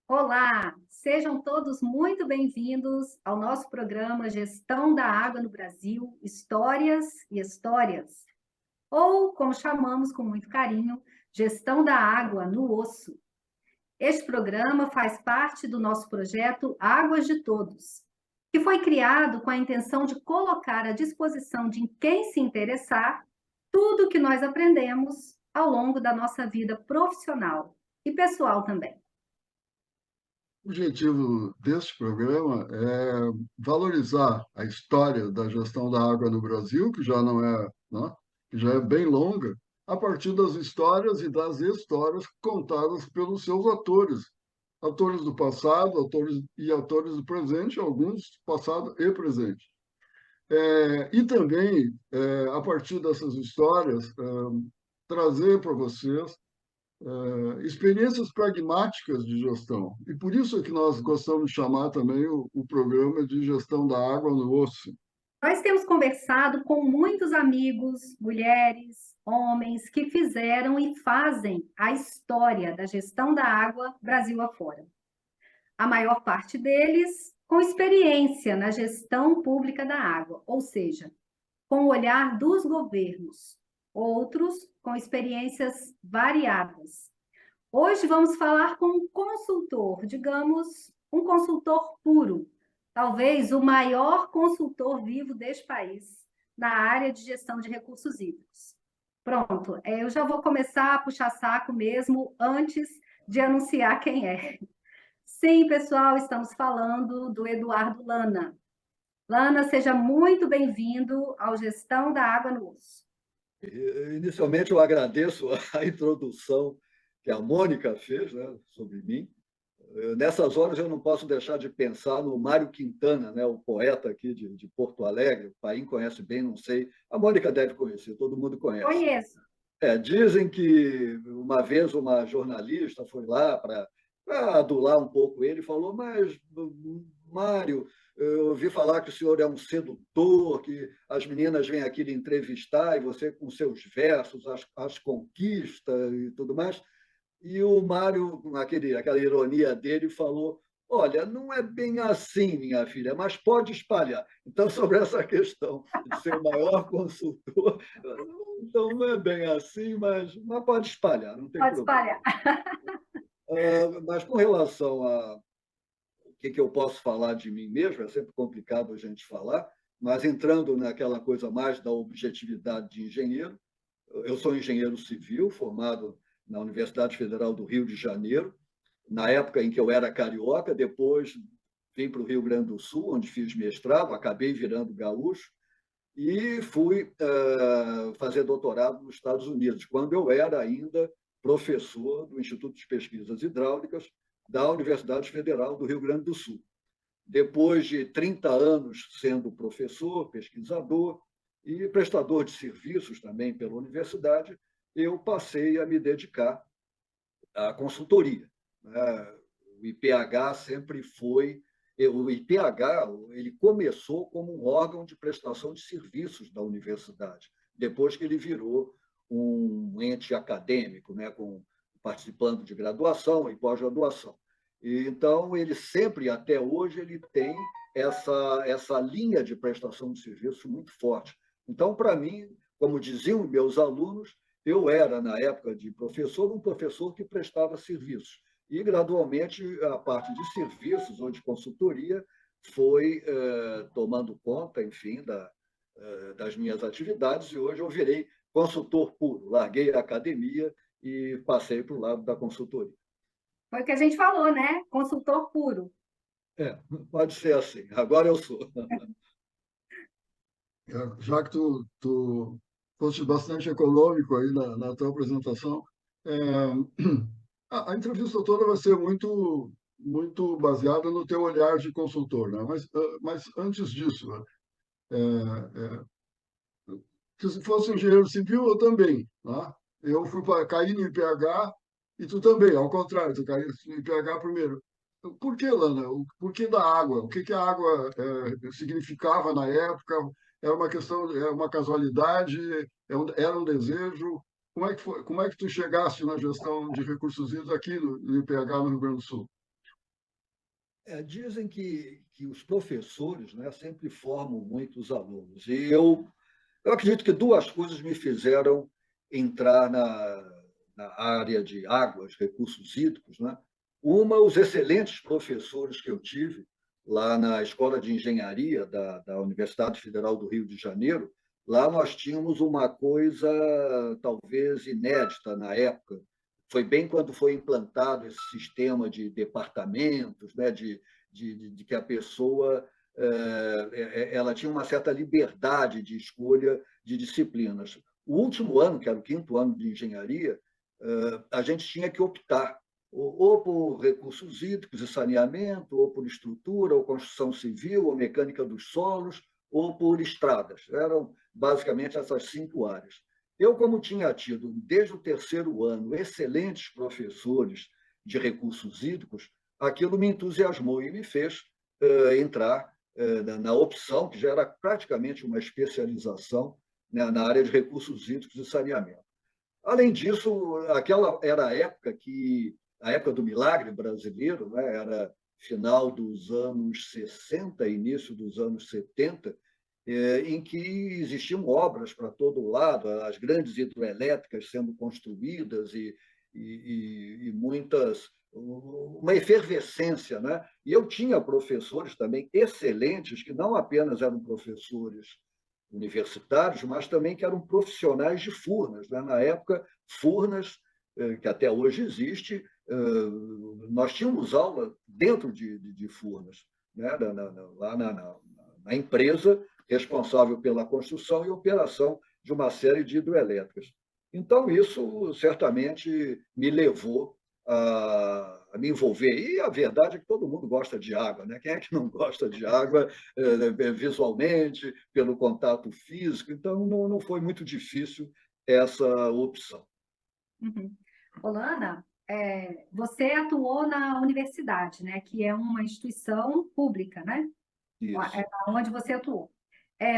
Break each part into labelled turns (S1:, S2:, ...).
S1: Olá, sejam todos muito bem-vindos ao nosso programa Gestão da Água no Brasil, Histórias e Histórias, ou, como chamamos com muito carinho, Gestão da Água no Osso. Este programa faz parte do nosso projeto Águas de Todos, que foi criado com a intenção de colocar à disposição de quem se interessar tudo o que nós aprendemos ao longo da nossa vida profissional e pessoal também.
S2: O objetivo deste programa é valorizar a história da gestão da água no Brasil, que já não é, né, que já é bem longa, a partir das histórias e das histórias contadas pelos seus atores, atores do passado, atores do presente, alguns passado e presente. E também, a partir dessas histórias, trazer para vocês experiências pragmáticas de gestão. E por isso é que nós gostamos de chamar também o programa de gestão da água no osso.
S1: Nós temos conversado com muitos amigos, mulheres, homens que fizeram e fazem a história da gestão da água Brasil afora. A maior parte deles com experiência na gestão pública da água, ou seja, com o olhar dos governos. Outros com experiências variadas. Hoje vamos falar com um consultor, digamos, um consultor puro, talvez o maior consultor vivo deste país, na área de gestão de recursos hídricos. Pronto, eu já vou começar a puxar saco mesmo antes de anunciar quem é. Sim, pessoal, estamos falando do Eduardo Lana. Lana, seja muito bem-vindo ao Gestão da Água no Osso.
S3: Inicialmente, eu agradeço a introdução que a Mônica fez, né, sobre mim. Nessas horas, eu não posso deixar de pensar no Mário Quintana, né, o poeta aqui de Porto Alegre. O Paim conhece bem, não sei. A Mônica deve conhecer, todo mundo conhece.
S1: Conheço.
S3: Dizem que uma vez uma jornalista foi lá para adular um pouco ele e falou: mas, Mário, eu ouvi falar que o senhor é um sedutor, que as meninas vêm aqui lhe entrevistar e você, com seus versos, as conquista e tudo mais. E o Mário, com aquela ironia dele, falou: olha, não é bem assim, minha filha, mas pode espalhar. Então, sobre essa questão de ser o maior consultor, então não é bem assim, mas pode espalhar, não tem
S1: Pode
S3: problema.
S1: espalhar.
S3: Mas com relação a o que eu posso falar de mim mesmo, é sempre complicado a gente falar, mas entrando naquela coisa mais da objetividade de engenheiro, eu sou engenheiro civil, formado na Universidade Federal do Rio de Janeiro, na época em que eu era carioca, depois vim para o Rio Grande do Sul, onde fiz mestrado, acabei virando gaúcho, e fui fazer doutorado nos Estados Unidos, quando eu era ainda professor do Instituto de Pesquisas Hidráulicas da Universidade Federal do Rio Grande do Sul. Depois de 30 anos sendo professor, pesquisador e prestador de serviços também pela universidade, eu passei a me dedicar à consultoria. O IPH sempre foi... O IPH ele começou como um órgão de prestação de serviços da universidade, depois que ele virou um ente acadêmico, né, participando de graduação e pós-graduação. Então, ele sempre, até hoje, ele tem essa linha de prestação de serviço muito forte. Então, para mim, como diziam meus alunos, eu era, na época de professor, um professor que prestava serviços. E, gradualmente, a parte de serviços ou de consultoria foi tomando conta, enfim, das minhas atividades, e hoje eu virei consultor puro. Larguei a academia e passei para o lado da consultoria.
S1: Foi o que a gente falou, né? Consultor puro.
S3: Pode ser assim. Agora eu sou.
S2: Já que tu foste bastante econômico aí na tua apresentação, a entrevista toda vai ser muito baseada no teu olhar de consultor, né? Mas antes disso, né? Se fosse engenheiro civil, eu também, né? Eu caí no IPH e tu também, ao contrário, tu caiu no IPH primeiro. Por que, Lana? Por que da água? O que que a água significava na época? Era uma questão, é uma casualidade? Era um desejo? Como é que foi? Como é que tu chegaste na gestão de recursos hídricos aqui no IPH, no Rio Grande do Sul?
S3: Dizem que os professores, né, sempre formam muitos alunos. E eu acredito que duas coisas me fizeram entrar na área de águas, recursos hídricos, né? Uma, os excelentes professores que eu tive lá na Escola de Engenharia da Universidade Federal do Rio de Janeiro. Lá nós tínhamos uma coisa talvez inédita na época. Foi bem quando foi implantado esse sistema de departamentos, né? De que a pessoa ela tinha uma certa liberdade de escolha de disciplinas. O último ano, que era o quinto ano de engenharia, a gente tinha que optar ou por recursos hídricos e saneamento, ou por estrutura, ou construção civil, ou mecânica dos solos, ou por estradas. Eram basicamente essas 5 áreas. Eu, como tinha tido, desde o terceiro ano, excelentes professores de recursos hídricos, aquilo me entusiasmou e me fez entrar na opção, que já era praticamente uma especialização, né, na área de recursos hídricos e saneamento. Além disso, aquela era a época do milagre brasileiro, né, era final dos anos 60, início dos anos 70, em que existiam obras para todo lado, as grandes hidroelétricas sendo construídas e muitas uma efervescência, né? E eu tinha professores também excelentes que não apenas eram professores universitários, mas também que eram profissionais de Furnas, né? Na época, Furnas, que até hoje existe, nós tínhamos aula dentro de Furnas, né? Lá na empresa responsável pela construção e operação de uma série de hidroelétricas. Então, isso certamente me levou a me envolver. E a verdade é que todo mundo gosta de água, né? Quem é que não gosta de água visualmente, pelo contato físico? Então, não foi muito difícil essa opção.
S1: Uhum. Olana, você atuou na universidade, né? Que é uma instituição pública, né?
S3: Isso.
S1: Onde você atuou.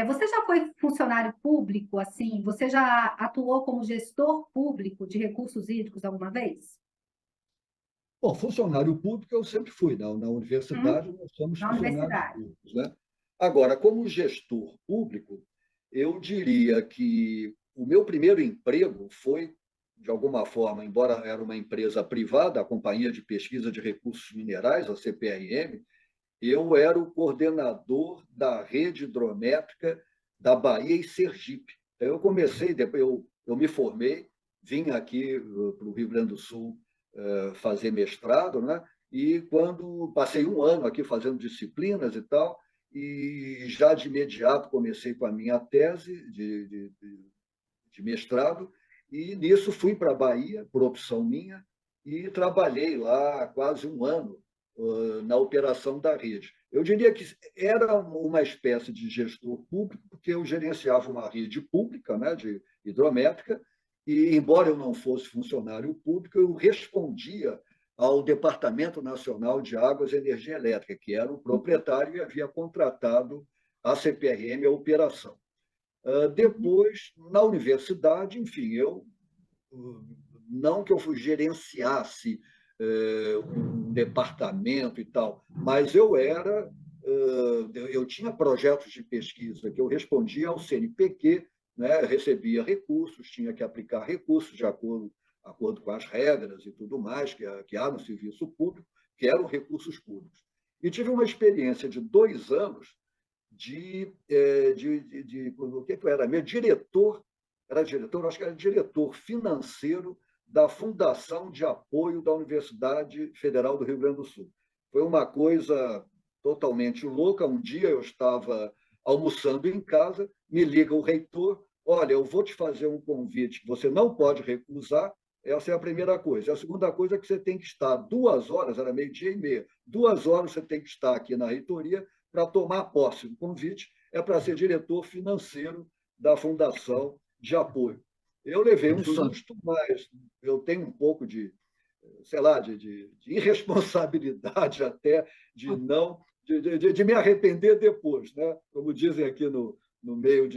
S1: Você já foi funcionário público, assim? Você já atuou como gestor público de recursos hídricos alguma vez?
S3: Bom, funcionário público eu sempre fui. Na
S1: Hum?
S3: universidade, nós somos
S1: Na
S3: funcionários
S1: universidade.
S3: públicos, né? Agora, como gestor público, eu diria que o meu primeiro emprego foi, de alguma forma, embora era uma empresa privada, a Companhia de Pesquisa de Recursos Minerais, a CPRM, eu era o coordenador da rede hidrométrica da Bahia e Sergipe. Então, eu comecei, depois eu me formei, vim aqui para o Rio Grande do Sul fazer mestrado, né? E quando passei um ano aqui fazendo disciplinas e tal, e já de imediato comecei com a minha tese de mestrado, e nisso fui para a Bahia, por opção minha, e trabalhei lá quase um ano na operação da rede. Eu diria que era uma espécie de gestor público, porque eu gerenciava uma rede pública, né, de hidrométrica, e, embora eu não fosse funcionário público, eu respondia ao Departamento Nacional de Águas e Energia Elétrica, que era o proprietário e havia contratado a CPRM a operação. Depois, na universidade, enfim, eu não que eu gerenciasse um departamento e tal, mas eu tinha projetos de pesquisa que eu respondia ao CNPq, né, recebia recursos, tinha que aplicar recursos de acordo com as regras e tudo mais que há no serviço público, que eram recursos públicos. E tive uma experiência de 2 anos o que eu era meu diretor, acho que era diretor financeiro da Fundação de Apoio da Universidade Federal do Rio Grande do Sul. Foi uma coisa totalmente louca. Um dia eu estava almoçando em casa, me liga o reitor, olha, eu vou te fazer um convite que você não pode recusar. Essa é a primeira coisa. A segunda coisa é que você tem que estar 2 horas, era 12h30, 2 horas você tem que estar aqui na reitoria para tomar posse. O convite é para ser diretor financeiro da Fundação de Apoio. Eu levei um susto, mas eu tenho um pouco sei lá, de irresponsabilidade até, de não de me arrepender depois, né? Como dizem aqui no meio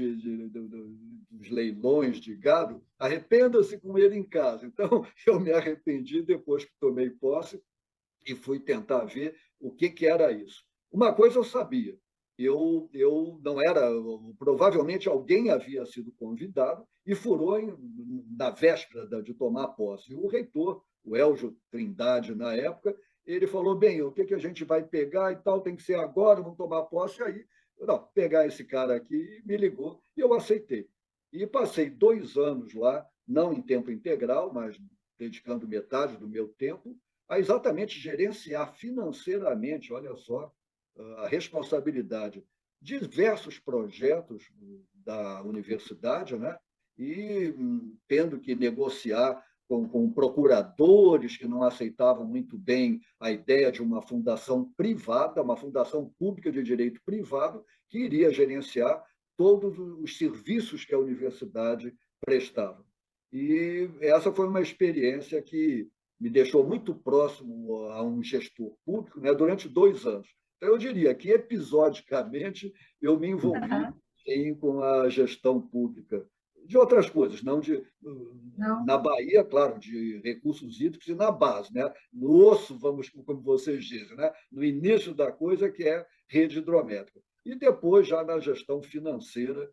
S3: dos leilões de gado, arrependa-se com ele em casa. Então, eu me arrependi depois que tomei posse e fui tentar ver o que era isso. Uma coisa eu sabia, eu não era, provavelmente alguém havia sido convidado e furou na véspera de tomar posse. O reitor, o Elgio Trindade, na época, ele falou, bem, o que a gente vai pegar e tal, tem que ser agora, vamos tomar posse aí. Não, pegar esse cara aqui, me ligou e eu aceitei. E passei 2 anos lá, não em tempo integral, mas dedicando metade do meu tempo, a exatamente gerenciar financeiramente, olha só, a responsabilidade, diversos projetos da universidade, né? E tendo que negociar com procuradores que não aceitavam muito bem a ideia de uma fundação privada, uma fundação pública de direito privado, que iria gerenciar todos os serviços que a universidade prestava. E essa foi uma experiência que me deixou muito próximo a um gestor público, né, durante 2 anos. Então, eu diria que, episodicamente, eu me envolvi com a gestão pública de outras coisas, não de
S1: Não.
S3: na Bahia, claro, de recursos hídricos e na base, né? No osso, vamos, como vocês dizem, né? No início da coisa, que é rede hidrométrica. E depois, já na gestão financeira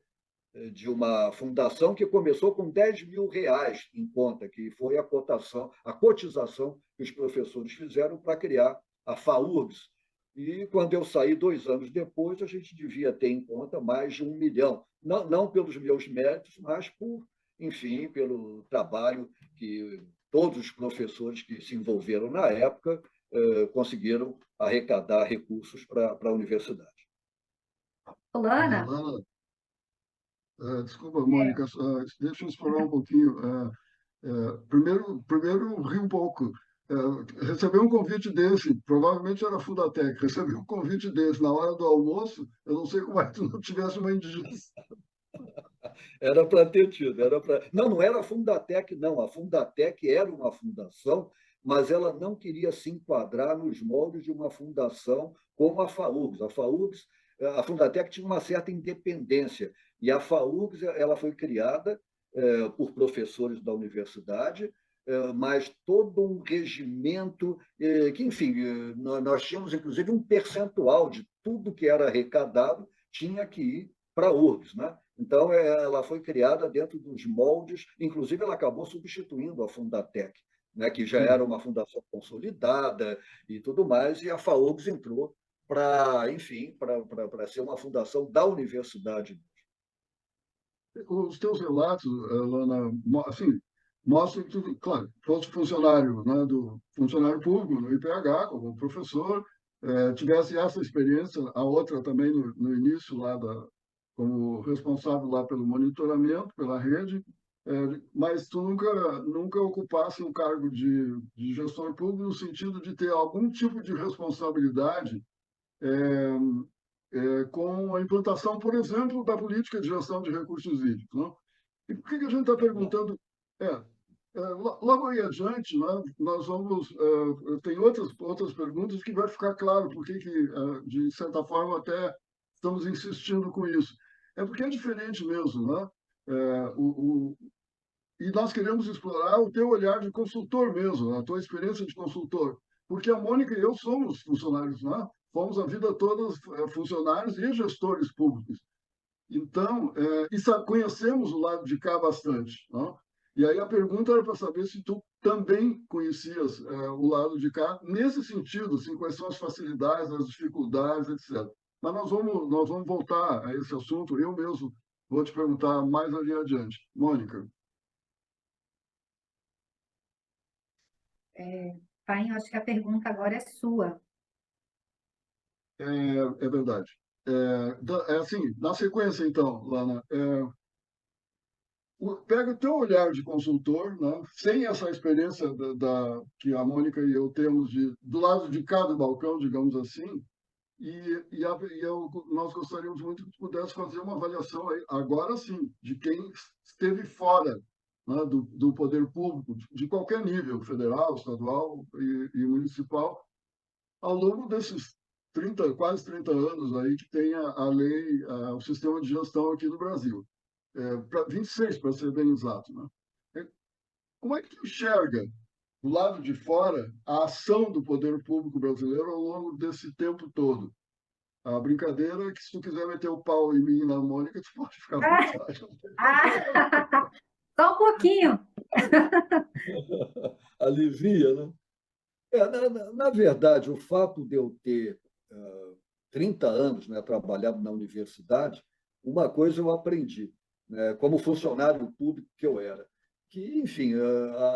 S3: de uma fundação que começou com R$ 10.000 em conta, que foi a cotização que os professores fizeram para criar a FAURGS. E quando eu saí 2 anos depois, a gente devia ter em conta mais de 1 milhão, não pelos meus méritos, mas por, enfim, pelo trabalho que todos os professores que se envolveram na época conseguiram arrecadar recursos para a universidade.
S1: Fulana,
S2: Lana, desculpa, Mônica, deixa eu explorar um pouquinho. Primeiro ri um pouco. Receber um convite desse, provavelmente era a Fundatec, receber um convite desse na hora do almoço, eu não sei como é que tu não tivesse uma indigestão.
S3: Era para ter tido, era para. Não, não era a Fundatec, não. A Fundatec era uma fundação, mas ela não queria se enquadrar nos moldes de uma fundação como a FAURGS. A Fundatec tinha uma certa independência, e a FAURGS ela foi criada por professores da universidade, mas todo um regimento que, enfim, nós tínhamos inclusive um percentual de tudo que era arrecadado tinha que ir para a URGS, né? Então, ela foi criada dentro dos moldes, inclusive ela acabou substituindo a Fundatec, né, que já era
S2: Sim.
S3: uma fundação consolidada e tudo mais, e a FAURGS entrou para, enfim, para ser uma fundação da universidade.
S2: Os teus relatos, Lana, assim, mostram que tu, claro, fosse funcionário, né, do funcionário público no IPH, como professor, tivesse essa experiência, a outra também no início lá como responsável lá pelo monitoramento, pela rede, mas tu nunca ocupasse um cargo de gestor público no sentido de ter algum tipo de responsabilidade com a implantação, por exemplo, da política de gestão de recursos hídricos. Não? E por que a gente está perguntando? Logo aí adiante, né, nós vamos. Tem outras perguntas que vai ficar claro por que, de certa forma, até estamos insistindo com isso. É porque é diferente mesmo, né? E nós queremos explorar o teu olhar de consultor mesmo, a tua experiência de consultor. Porque a Mônica e eu somos funcionários, né? Fomos a vida toda funcionários e gestores públicos. Então, conhecemos o lado de cá bastante. Não? E aí a pergunta era para saber se tu também conhecias o lado de cá, nesse sentido, assim, quais são as facilidades, as dificuldades, etc. Mas nós vamos voltar a esse assunto, eu mesmo vou te perguntar mais ali adiante. Mônica.
S1: Painho, acho que a pergunta agora é sua.
S2: É verdade. Assim, na sequência, então, Lana, pega o teu olhar de consultor, né, sem essa experiência que a Mônica e eu temos do lado de cada balcão, digamos assim, nós gostaríamos muito que tu pudesse fazer uma avaliação aí, agora sim, de quem esteve fora né, do poder público, de qualquer nível, federal, estadual e municipal, ao longo desses 30, quase 30 anos aí que tem a lei, o sistema de gestão aqui no Brasil. 26, para ser bem exato. Né? Como é que tu enxerga, do lado de fora, a ação do poder público brasileiro ao longo desse tempo todo? A brincadeira é que se tu quiser meter o pau em mim e na Mônica, tu pode ficar à vontade.
S1: Ah, só um pouquinho.
S3: Alivia, né? Na verdade, o fato de eu ter 30 anos, né, trabalhado na universidade, uma coisa eu aprendi, né, como funcionário público que eu era, que, enfim,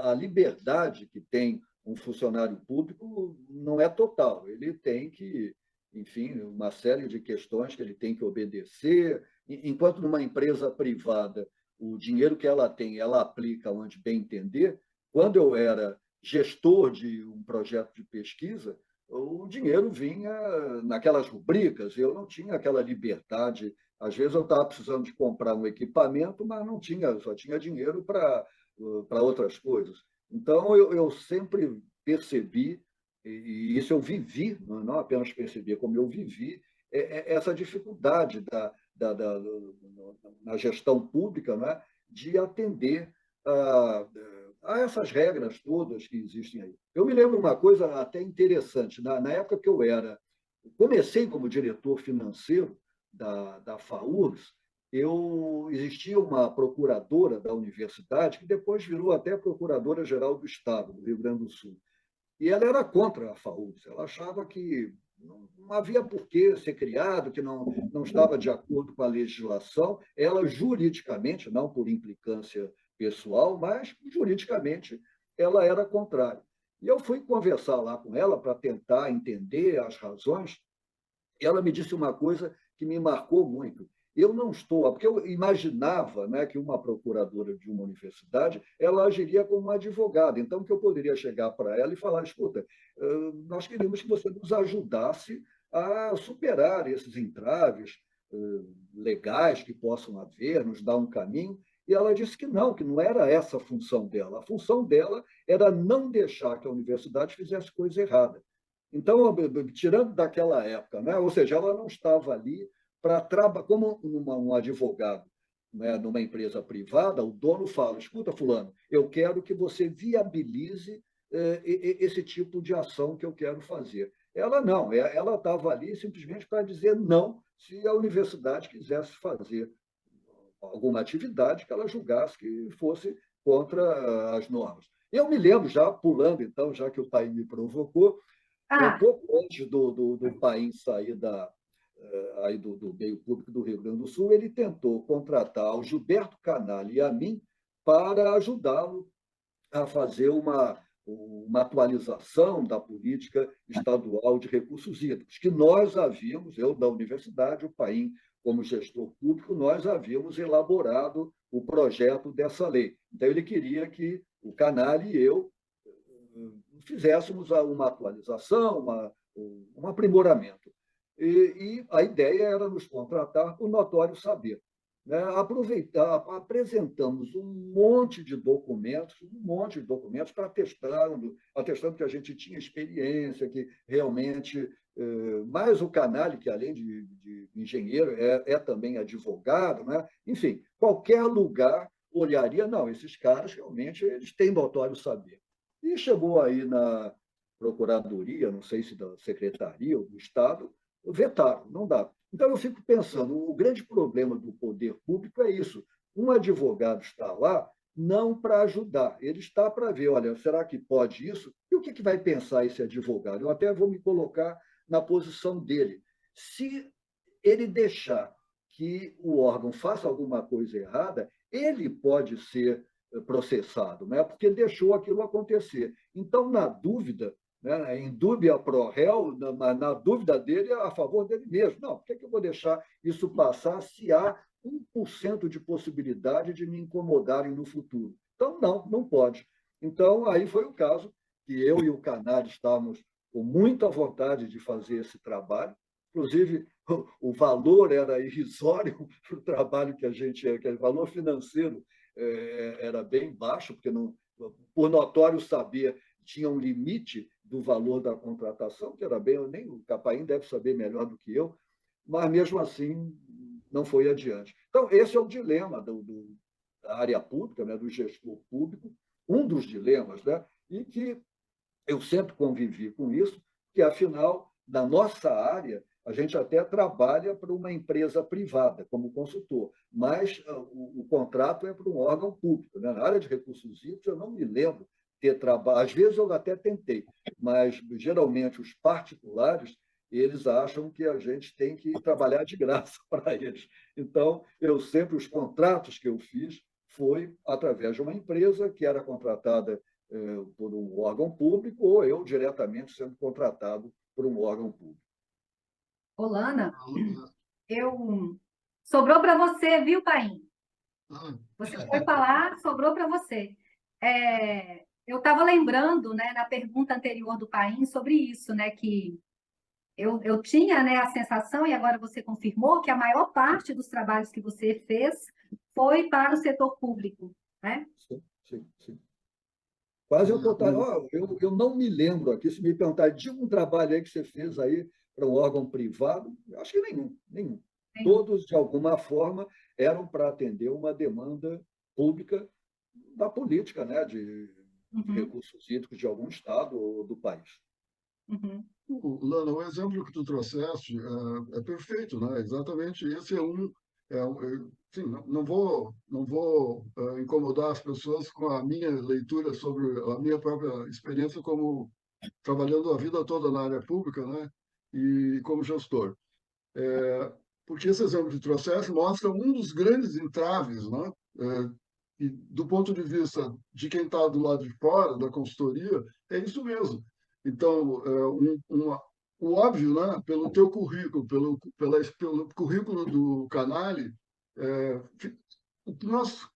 S3: a liberdade que tem um funcionário público não é total. Ele tem que, enfim, uma série de questões que ele tem que obedecer, enquanto numa empresa privada, o dinheiro que ela tem, ela aplica onde bem entender. Quando eu era gestor de um projeto de pesquisa, o dinheiro vinha naquelas rubricas, eu não tinha aquela liberdade. Às vezes eu estava precisando de comprar um equipamento, mas não tinha, só tinha dinheiro para outras coisas. Então, eu sempre percebi, e isso eu vivi, não apenas percebi, como eu vivi, essa dificuldade na gestão pública, né, de atender a essas regras todas que existem aí. Eu me lembro uma coisa até interessante. Na época que eu comecei como diretor financeiro da FAURS, existia uma procuradora da universidade, que depois virou até procuradora-geral do Estado, do Rio Grande do Sul. E ela era contra a FAURS. Ela achava que não havia por que ser criado, que não estava de acordo com a legislação. Ela, juridicamente, não por implicância pessoal, mas juridicamente ela era contrária. E eu fui conversar lá com ela para tentar entender as razões, e ela me disse uma coisa que me marcou muito. Eu não estou, porque eu imaginava, né, que uma procuradora de uma universidade ela agiria como uma advogada, então que eu poderia chegar para ela e falar: escuta, nós queremos que você nos ajudasse a superar esses entraves legais que possam haver, nos dar um caminho. E ela disse que não era essa a função dela. A função dela era não deixar que a universidade fizesse coisa errada. Então, tirando daquela época, né? Ou seja, ela não estava ali para trabalhar como um advogado, né? Numa empresa privada. O dono fala: escuta, fulano, eu quero que você viabilize esse tipo de ação que eu quero fazer. Ela não, ela estava ali simplesmente para dizer não se a universidade quisesse fazer alguma atividade que ela julgasse que fosse contra as normas. Eu me lembro, já pulando, então, já que o pai me provocou, pouco antes do país sair aí do meio público do Rio Grande do Sul, ele tentou contratar o Gilberto Canali e a mim para ajudá-lo a fazer uma atualização da política estadual de recursos hídricos, que nós havíamos, eu da universidade, o Paim como gestor público, nós havíamos elaborado o projeto dessa lei. Então, ele queria que o Canali e eu fizéssemos uma atualização, um aprimoramento. E a ideia era nos contratar por notório saber. Né? Apresentamos um monte de documentos para atestando que a gente tinha experiência, que realmente. Mais o Canali, que além de engenheiro, é também advogado, né? Enfim, qualquer lugar olharia, não, esses caras realmente eles têm notório saber. E chegou aí na Procuradoria, não sei se da Secretaria ou do Estado, vetaram, não dá. Então, eu fico pensando, o grande problema do poder público é isso. Um advogado está lá não para ajudar, ele está para ver, olha, será que pode isso? E o que vai pensar esse advogado? Eu até vou me colocar na posição dele. Se ele deixar que o órgão faça alguma coisa errada, ele pode ser processado, né? Porque deixou aquilo acontecer. Então, na dúvida, né, em dúbia pro réu, na dúvida dele, a favor dele mesmo. Não, por que eu vou deixar isso passar se há 1% de possibilidade de me incomodarem no futuro? Então, não pode. Então, aí foi o caso que eu e o Canali estávamos com muita vontade de fazer esse trabalho. Inclusive, o valor era irrisório para o trabalho que a gente, que o valor financeiro era bem baixo, porque não, por notório saber, tinha um limite do valor da contratação, que era bem, nem o Capaim deve saber melhor do que eu, mas mesmo assim não foi adiante. Então, esse é o dilema da área pública, né, do gestor público, um dos dilemas, né, e que eu sempre convivi com isso, que, afinal, na nossa área, a gente até trabalha para uma empresa privada, como consultor, mas o contrato é para um órgão público. Né? Na área de recursos hídricos, eu não me lembro ter trabalho. Às vezes eu até tentei, mas geralmente os particulares eles acham que a gente tem que trabalhar de graça para eles. Então, eu sempre, os contratos que eu fiz foi através de uma empresa que era contratada por um órgão público ou eu diretamente sendo contratado por um órgão público.
S1: Olana, eu... sobrou para você, viu, Paim? Você foi falar, sobrou para você. Eu estava lembrando, né, na pergunta anterior do Paim sobre isso, né, que eu tinha, né, a sensação, e agora você confirmou, que a maior parte dos trabalhos que você fez foi para o setor público, né?
S3: Sim, sim, sim. Quase o total. Eu não me lembro aqui, se me perguntar de um trabalho aí que você fez aí para um órgão privado, eu acho que nenhum, nenhum. Todos, de alguma forma, eram para atender uma demanda pública da política, né, de recursos hídricos de algum estado ou do país.
S2: Lana, o exemplo que tu trouxeste é perfeito, né? Exatamente, esse sim, não vou incomodar as pessoas com a minha leitura sobre a minha própria experiência como trabalhando a vida toda na área pública, né? E como gestor. Porque esse exemplo que trouxeste mostra um dos grandes entraves, né? E do ponto de vista de quem está do lado de fora da consultoria, é isso mesmo. Então, o óbvio, né? Pelo teu currículo, pelo currículo do Canale, o que nós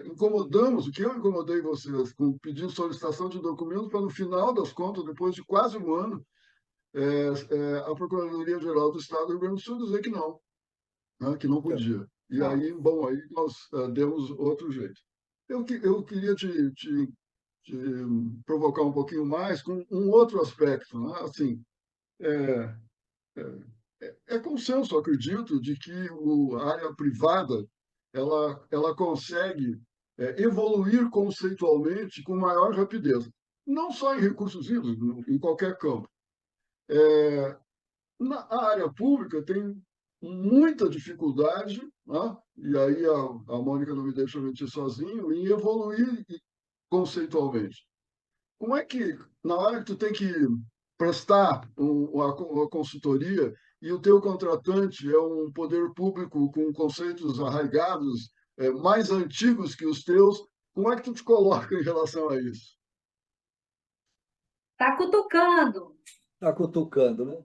S2: incomodamos, o que eu incomodei vocês com pedindo solicitação de documentos para, no final das contas, depois de quase um ano, a Procuradoria-Geral do Estado do Rio Grande do Sul dizer que não, né, que não podia. E aí, bom, aí nós demos outro jeito. Eu queria te provocar um pouquinho mais com um outro aspecto, né? Assim, é, é consenso, acredito, de que a área privada ela consegue evoluir conceitualmente com maior rapidez, não só em recursos hídricos, em qualquer campo. Na área pública tem muita dificuldade, né? E aí a Mônica não me deixa mentir sozinho, em evoluir conceitualmente. Como é que, na hora que tu tem que prestar uma consultoria e o teu contratante é um poder público com conceitos arraigados, mais antigos que os teus, como é que tu te coloca em relação a isso?
S1: Tá cutucando.
S3: Está cutucando, né?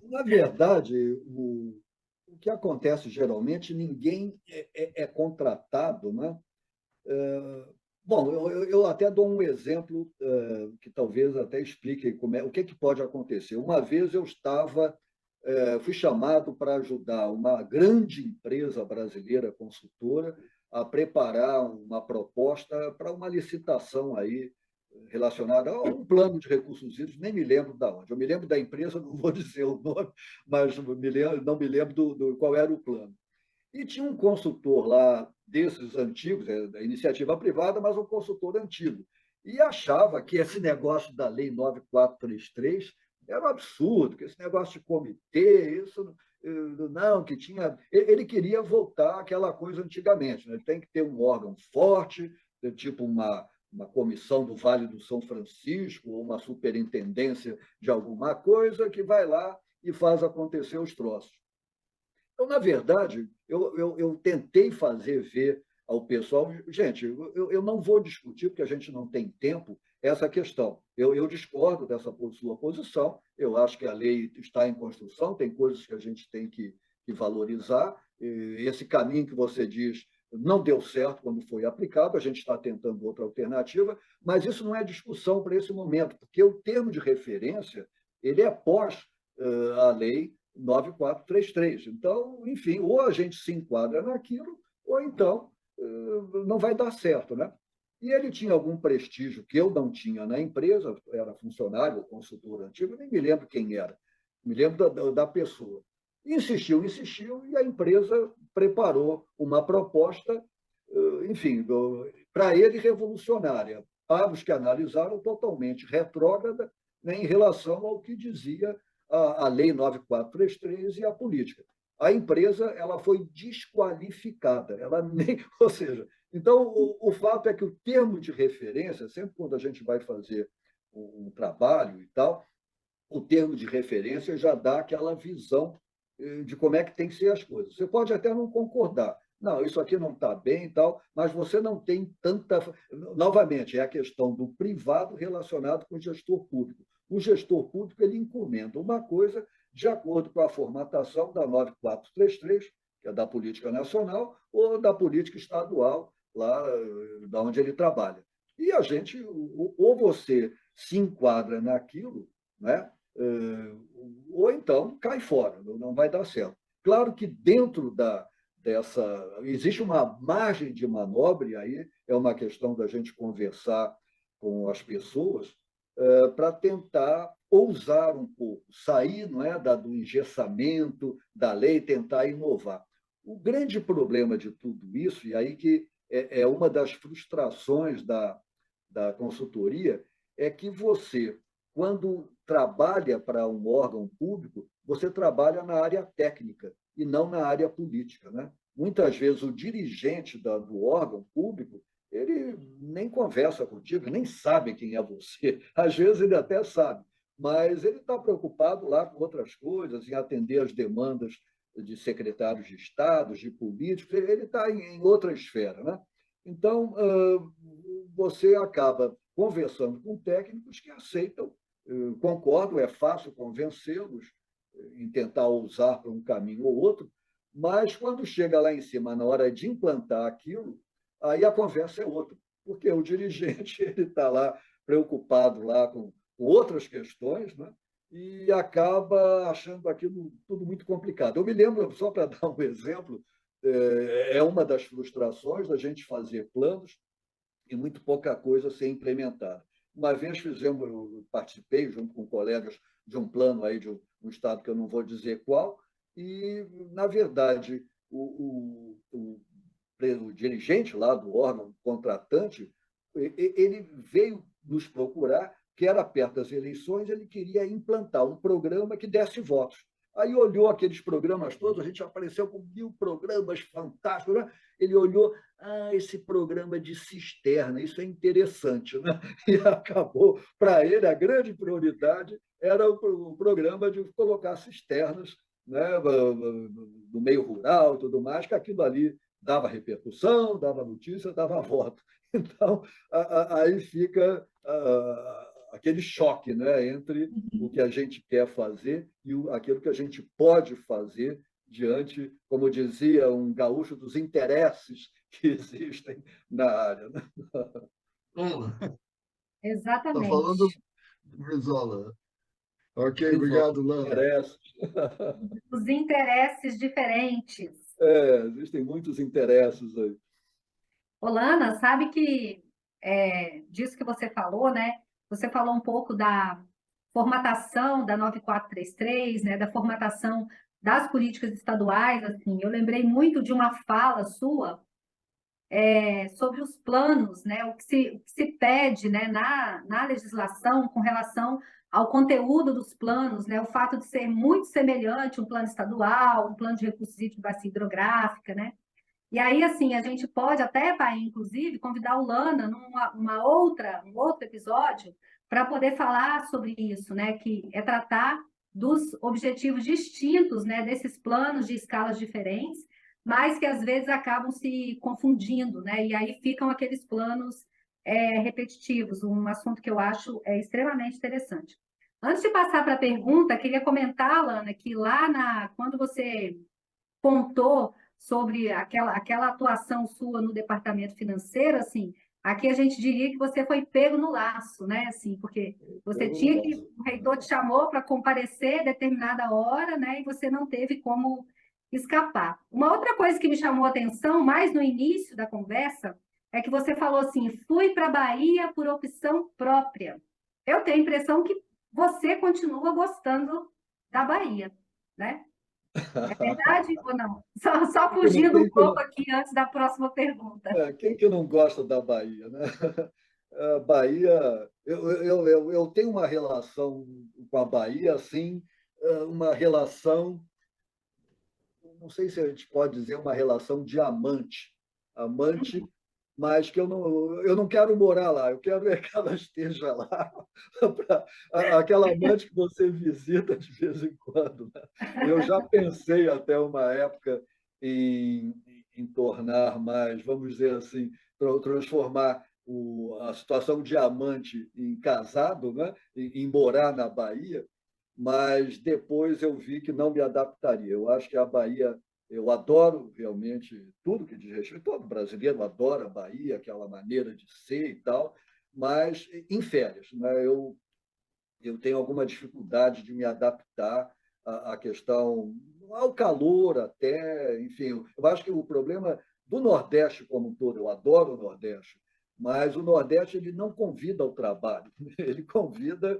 S3: Na verdade, o que acontece geralmente, ninguém é contratado, né? Bom, eu até dou um exemplo que talvez até explique o que pode acontecer. Uma vez eu fui chamado para ajudar uma grande empresa brasileira consultora a preparar uma proposta para uma licitação aí relacionada a um plano de recursos hídricos, nem me lembro de onde. Eu me lembro da empresa, não vou dizer o nome, mas não me lembro qual era o plano. E tinha um consultor lá, desses antigos, da iniciativa privada, mas um consultor antigo. E achava que esse negócio da Lei 9433 era um absurdo, que esse negócio de comitê, isso não, que tinha. Ele queria voltar àquela coisa antigamente, né? Tem que ter um órgão forte, tipo uma comissão do Vale do São Francisco, ou uma superintendência de alguma coisa, que vai lá e faz acontecer os troços. Então, na verdade, eu tentei fazer ver ao pessoal, gente, eu não vou discutir, porque a gente não tem tempo, essa questão. Eu discordo dessa sua posição, eu acho que a lei está em construção, tem coisas que a gente tem que valorizar. Esse caminho que você diz não deu certo quando foi aplicado, a gente está tentando outra alternativa, mas isso não é discussão para esse momento, porque o termo de referência ele é pós a lei 9433. Então, enfim, ou a gente se enquadra naquilo, ou então não vai dar certo, né? E ele tinha algum prestígio que eu não tinha na empresa, era funcionário ou consultor antigo, nem me lembro quem era, me lembro da pessoa. Insistiu, insistiu, e a empresa preparou uma proposta, enfim, para ele revolucionária, para os que analisaram totalmente retrógrada, né, em relação ao que dizia a Lei 9433 e a política. A empresa ela foi desqualificada, ela nem, ou seja, então o fato é que o termo de referência, sempre quando a gente vai fazer um trabalho e tal, o termo de referência já dá aquela visão de como é que tem que ser as coisas. Você pode até não concordar. Não, isso aqui não está bem e tal, mas você não tem tanta. Novamente, é a questão do privado relacionado com o gestor público. O gestor público ele encomenda uma coisa de acordo com a formatação da 9433, que é da política nacional, ou da política estadual, lá da onde ele trabalha. E a gente, ou você se enquadra naquilo, né? Ou então cai fora, não vai dar certo. Claro que dentro dessa. Existe uma margem de manobra, e aí é uma questão da gente conversar com as pessoas para tentar ousar um pouco, sair não é, do engessamento da lei, tentar inovar. O grande problema de tudo isso, e aí que é uma das frustrações da consultoria, é que você, quando trabalha para um órgão público, você trabalha na área técnica e não na área política, né? Muitas vezes o dirigente do órgão público ele nem conversa contigo, nem sabe quem é você. Às vezes ele até sabe, mas ele está preocupado lá com outras coisas, em atender as demandas de secretários de Estado, de políticos, ele está em outra esfera, né? Então, você acaba conversando com técnicos que aceitam, concordo, é fácil convencê-los em tentar usar para um caminho ou outro, mas quando chega lá em cima, na hora de implantar aquilo, aí a conversa é outra, porque o dirigente ele está lá preocupado lá com outras questões, né? E acaba achando aquilo tudo muito complicado. Eu me lembro, só para dar um exemplo, é uma das frustrações da gente fazer planos e muito pouca coisa ser implementada. Uma vez fizemos, eu participei junto com colegas de um plano aí de um estado que eu não vou dizer qual, e, na verdade, o dirigente lá do órgão contratante, ele veio nos procurar, que era perto das eleições, ele queria implantar um programa que desse votos. Aí olhou aqueles programas todos, a gente apareceu com 1000 programas fantásticos, né? Ele olhou, esse programa de cisterna, isso é interessante, né? E acabou, para ele, a grande prioridade era o programa de colocar cisternas, né, no meio rural e tudo mais, que aquilo ali dava repercussão, dava notícia, dava voto. Então, aí fica aquele choque, né, entre o que a gente quer fazer e aquilo que a gente pode fazer diante, como dizia um gaúcho, dos interesses que existem na área. Né?
S2: Está falando,
S1: Exatamente.
S2: Brizola. Ok,
S3: Brizola,
S2: obrigado, Lana.
S3: interesses.
S1: Os interesses diferentes.
S3: Existem muitos interesses aí.
S1: Olana, sabe que disso que você falou, né? Você falou um pouco da formatação da 9433, né? Da formatação das políticas estaduais, assim. Eu lembrei muito de uma fala sua sobre os planos, né? O que se pede, né? Na legislação com relação ao conteúdo dos planos, né? O fato de ser muito semelhante um plano estadual, um plano de recursos hídricos de bacia hidrográfica, né? E aí, assim, a gente pode até, pai, inclusive, convidar o Lana um outro episódio para poder falar sobre isso, né? Que é tratar dos objetivos distintos, né? Desses planos de escalas diferentes, mas que às vezes acabam se confundindo, né? E aí ficam aqueles planos repetitivos, um assunto que eu acho extremamente interessante. Antes de passar para a pergunta, queria comentar, Lana, que quando você contou sobre aquela atuação sua no departamento financeiro, assim, aqui a gente diria que você foi pego no laço, né? Assim, porque você tinha que, o reitor te chamou para comparecer a determinada hora, né? E você não teve como escapar. Uma outra coisa que me chamou a atenção, mais no início da conversa, é que você falou assim: fui para a Bahia por opção própria. Eu tenho a impressão que você continua gostando da Bahia, né? É verdade ou não? Só fugindo um pouco aqui antes da próxima pergunta.
S3: Quem que não gosta da Bahia, né? A Bahia, eu tenho uma relação com a Bahia, assim, uma relação, não sei se a gente pode dizer uma relação de amante, amante, mas que eu não quero morar lá, eu quero é que ela esteja lá, aquela amante que você visita de vez em quando, né? Eu já pensei até uma época em, em tornar mais, vamos dizer assim, transformar a situação de amante em casado, né? Em morar na Bahia, mas depois eu vi que não me adaptaria. Eu acho que a Bahia, eu adoro realmente tudo que diz respeito, todo brasileiro adora a Bahia, aquela maneira de ser e tal, mas em férias, né? Eu tenho alguma dificuldade de me adaptar à questão, ao calor até, enfim, eu acho que o problema do Nordeste como um todo, eu adoro o Nordeste, mas o Nordeste ele não convida ao trabalho, ele convida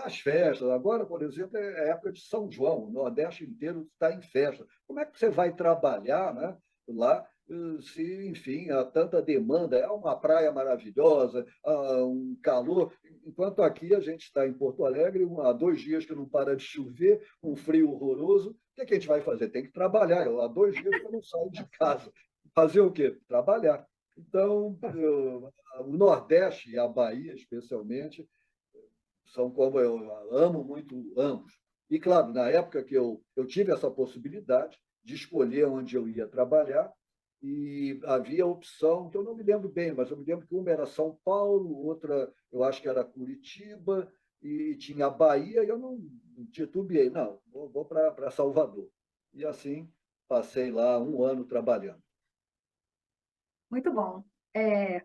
S3: às festas. Agora, por exemplo, é época de São João, o Nordeste inteiro está em festa. Como é que você vai trabalhar, né, lá se, enfim, há tanta demanda, é uma praia maravilhosa, há um calor, enquanto aqui a gente está em Porto Alegre, há 2 dias que não para de chover, um frio horroroso, o que, é que a gente vai fazer? Tem que trabalhar, há 2 dias que eu não saio de casa. Fazer o quê? Trabalhar. Então, o Nordeste e a Bahia, especialmente, são como eu amo muito ambos. E, claro, na época que eu tive essa possibilidade de escolher onde eu ia trabalhar, e havia a opção, que eu não me lembro bem, mas eu me lembro que uma era São Paulo, outra eu acho que era Curitiba, e tinha a Bahia, e eu não titubeei, não, vou para Salvador. E assim passei lá um ano trabalhando.
S1: Muito bom.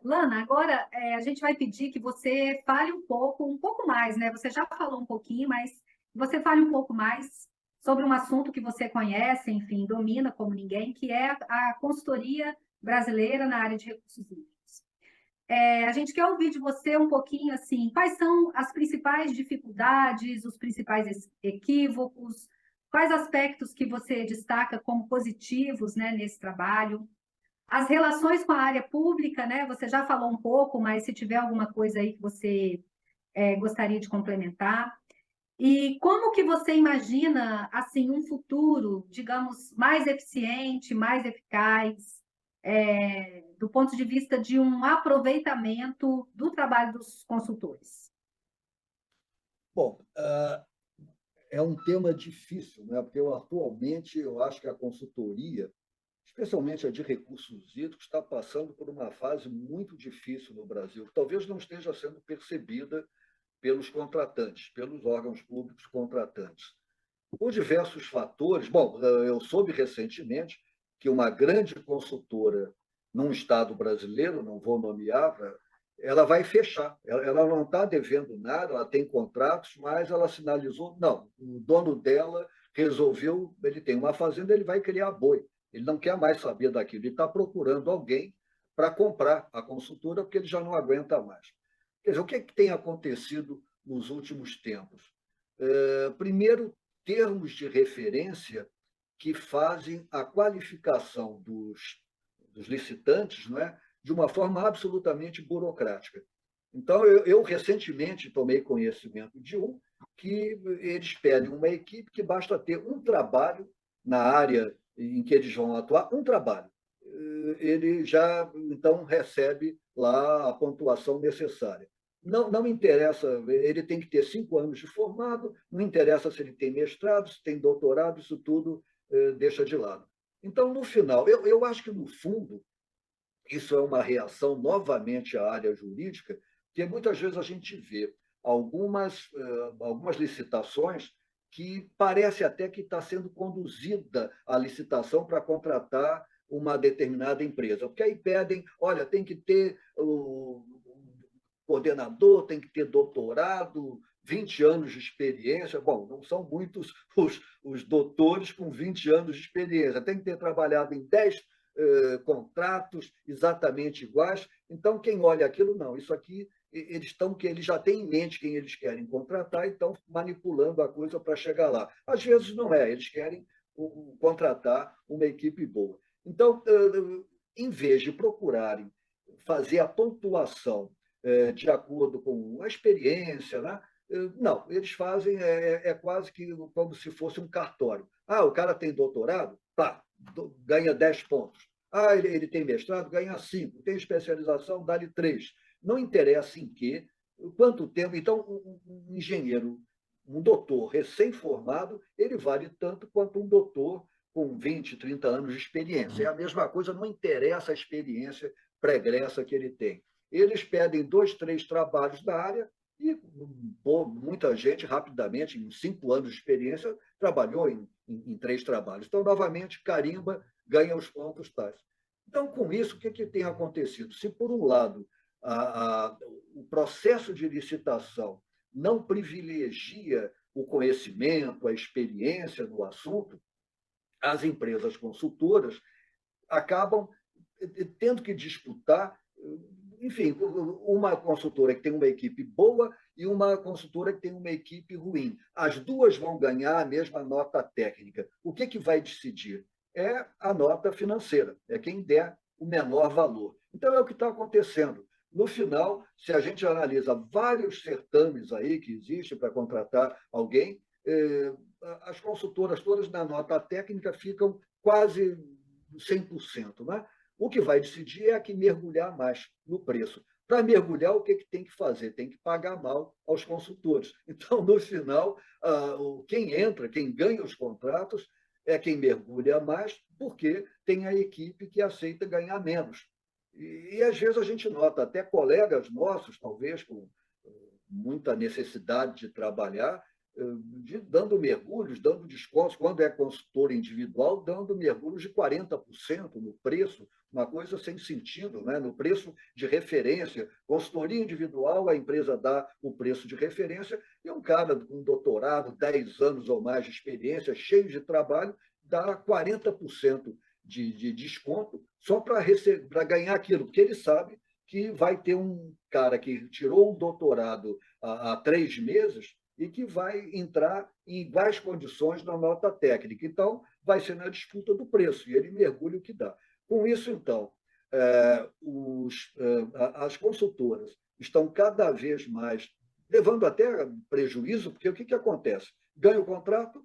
S1: Lana, agora a gente vai pedir que você fale um pouco mais, né? Você já falou um pouquinho, mas você fale um pouco mais sobre um assunto que você conhece, enfim, domina como ninguém, que é a consultoria brasileira na área de recursos hídricos. A gente quer ouvir de você um pouquinho, assim, quais são as principais dificuldades, os principais equívocos, quais aspectos que você destaca como positivos, né, nesse trabalho. As relações com a área pública, né? Você já falou um pouco, mas se tiver alguma coisa aí que você gostaria de complementar. E como que você imagina, assim, um futuro, digamos, mais eficiente, mais eficaz, do ponto de vista de um aproveitamento do trabalho dos consultores?
S3: Bom, é um tema difícil, né? Porque atualmente eu acho que a consultoria, especialmente a de recursos hídricos, está passando por uma fase muito difícil no Brasil, que talvez não esteja sendo percebida pelos contratantes, pelos órgãos públicos contratantes. Por diversos fatores. Bom, eu soube recentemente que uma grande consultora num estado brasileiro, não vou nomear, ela vai fechar. Ela não está devendo nada, ela tem contratos, mas ela sinalizou, não, o dono dela resolveu, ele tem uma fazenda, ele vai criar boi. Ele não quer mais saber daquilo, ele está procurando alguém para comprar a consultora, porque ele já não aguenta mais. Quer dizer, o que, é que tem acontecido nos últimos tempos? Primeiro, termos de referência que fazem a qualificação dos licitantes, não é, de uma forma absolutamente burocrática. Então, eu recentemente tomei conhecimento de que eles pedem uma equipe que basta ter um trabalho na área em que eles vão atuar, um trabalho. Ele já, então, recebe lá a pontuação necessária. Não interessa, ele tem que ter 5 anos de formado, não interessa se ele tem mestrado, se tem doutorado, isso tudo deixa de lado. Então, no final, eu acho que, no fundo, isso é uma reação novamente à área jurídica, que muitas vezes a gente vê algumas licitações que parece até que está sendo conduzida a licitação para contratar uma determinada empresa, porque aí pedem, olha, tem que ter o coordenador, tem que ter doutorado, 20 anos de experiência. Bom, não são muitos os doutores com 20 anos de experiência. Tem que ter trabalhado em 10 contratos exatamente iguais. Então, quem olha aquilo, não, isso aqui, eles já têm em mente quem eles querem contratar e estão manipulando a coisa para chegar lá. Às vezes não é, eles querem contratar uma equipe boa. Então, em vez de procurarem fazer a pontuação de acordo com a experiência, né? Não, eles fazem, quase que como se fosse um cartório. Ah, o cara tem doutorado? Tá, ganha 10 pontos. Ah, ele tem mestrado? Ganha 5. Tem especialização? Dá-lhe 3. Não interessa em que, quanto tempo. Então, um engenheiro, um doutor recém-formado, ele vale tanto quanto um doutor com 20, 30 anos de experiência. É a mesma coisa, não interessa a experiência pregressa que ele tem. Eles pedem 2, 3 trabalhos da área e muita gente, rapidamente, em 5 anos de experiência, trabalhou em 3 trabalhos. Então, novamente, carimba, ganha os pontos tais. Então, com isso, o que tem acontecido? Se, por um lado, o processo de licitação não privilegia o conhecimento, a experiência no assunto, as empresas consultoras acabam tendo que disputar, enfim, uma consultora que tem uma equipe boa e uma consultora que tem uma equipe ruim. As duas vão ganhar a mesma nota técnica. O que vai decidir? É a nota financeira, é quem der o menor valor. Então, é o que está acontecendo. No final, se a gente analisa vários certames aí que existem para contratar alguém, as consultoras todas na nota técnica ficam quase 100%. Né? O que vai decidir é a que mergulhar mais no preço. Para mergulhar, o que tem que fazer? Tem que pagar mal aos consultores. Então, no final, quem entra, quem ganha os contratos, é quem mergulha mais, porque tem a equipe que aceita ganhar menos. E às vezes a gente nota até colegas nossos, talvez com muita necessidade de trabalhar, dando mergulhos, dando descontos, quando é consultor individual, dando mergulhos de 40% no preço, uma coisa sem sentido, né? No preço de referência. Consultoria individual, a empresa dá o preço de referência, e um cara com doutorado, 10 anos ou mais de experiência, cheio de trabalho, dá 40% de desconto só para ganhar aquilo, porque ele sabe que vai ter um cara que tirou um doutorado há 3 meses e que vai entrar em iguais condições na nota técnica. Então, vai ser na disputa do preço, e ele mergulha o que dá. Com isso, então, as consultoras estão cada vez mais levando até prejuízo, porque o que acontece? Ganha o contrato,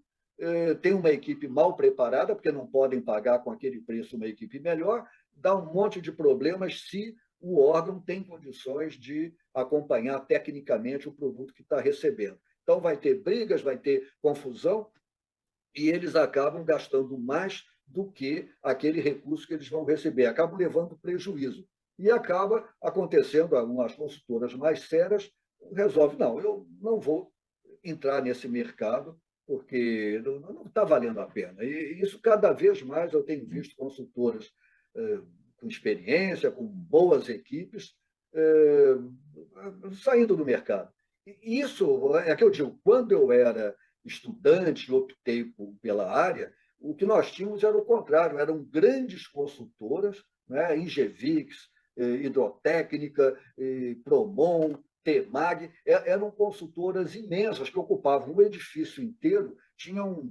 S3: tem uma equipe mal preparada, porque não podem pagar com aquele preço uma equipe melhor, dá um monte de problemas se o órgão tem condições de acompanhar tecnicamente o produto que está recebendo. Então, vai ter brigas, vai ter confusão, e eles acabam gastando mais do que aquele recurso que eles vão receber, acabam levando prejuízo. E acaba acontecendo, algumas consultoras mais sérias resolvem, não, eu não vou entrar nesse mercado, porque não está valendo a pena. E isso, cada vez mais, eu tenho visto consultoras com experiência, com boas equipes, saindo do mercado. E isso é que eu digo, quando eu era estudante e optei pela área, o que nós tínhamos era o contrário, eram grandes consultoras, né? Ingevix, Hidrotécnica, Promon, Temag, eram consultoras imensas que ocupavam um edifício inteiro, tinham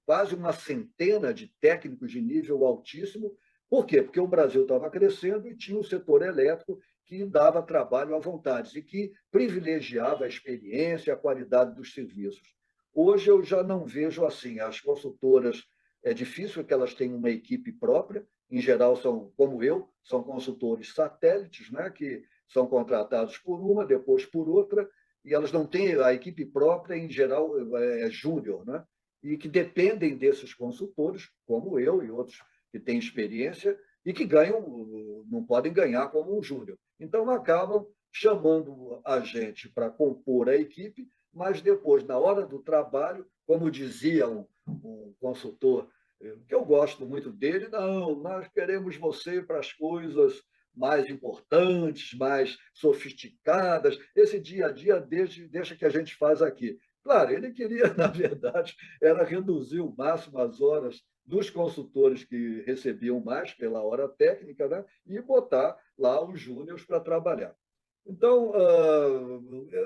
S3: quase uma centena de técnicos de nível altíssimo. Por quê? Porque o Brasil estava crescendo e tinha o setor elétrico que dava trabalho à vontade e que privilegiava a experiência e a qualidade dos serviços. Hoje eu já não vejo assim. As consultoras, é difícil que elas tenham uma equipe própria, em geral são, como eu, são consultores satélites, né, que são contratados por uma, depois por outra, e elas não têm a equipe própria, em geral é júnior, né, e que dependem desses consultores, como eu e outros que têm experiência, e que ganham, não podem ganhar como um júnior. Então, acabam chamando a gente para compor a equipe, mas depois, na hora do trabalho, como dizia um consultor, que eu gosto muito dele, não, nós queremos você para as coisas mais importantes, mais sofisticadas, esse dia a dia deixa que a gente faz aqui. Claro, ele queria, na verdade, era reduzir o máximo as horas dos consultores que recebiam mais pela hora técnica, né? E botar lá os júniores para trabalhar. Então,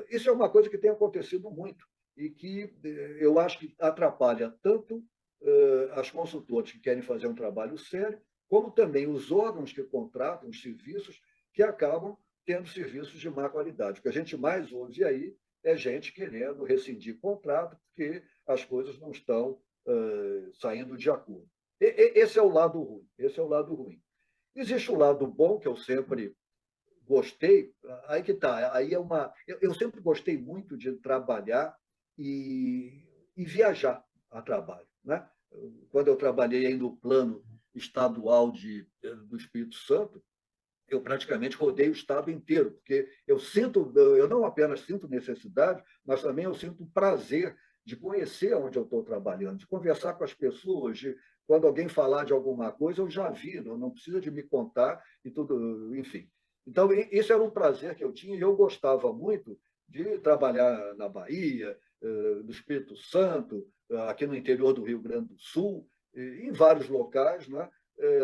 S3: isso é uma coisa que tem acontecido muito e que eu acho que atrapalha tanto as consultoras que querem fazer um trabalho sério, como também os órgãos que contratam os serviços que acabam tendo serviços de má qualidade. O que a gente mais ouve aí é gente querendo rescindir contrato porque as coisas não estão saindo de acordo. Esse é o lado ruim. Esse é o lado ruim. Existe o lado bom que eu sempre gostei. Aí que tá. Aí é uma. Eu sempre gostei muito de trabalhar e viajar a trabalho, né? Quando eu trabalhei aí no plano estadual do Espírito Santo, eu praticamente rodei o estado inteiro, porque eu não apenas sinto necessidade, mas também eu sinto prazer de conhecer onde eu estou trabalhando, de conversar com as pessoas, de quando alguém falar de alguma coisa, eu já vi, não precisa de me contar e tudo, enfim. Então, isso era um prazer que eu tinha e eu gostava muito de trabalhar na Bahia, no Espírito Santo, aqui no interior do Rio Grande do Sul, em vários locais, né?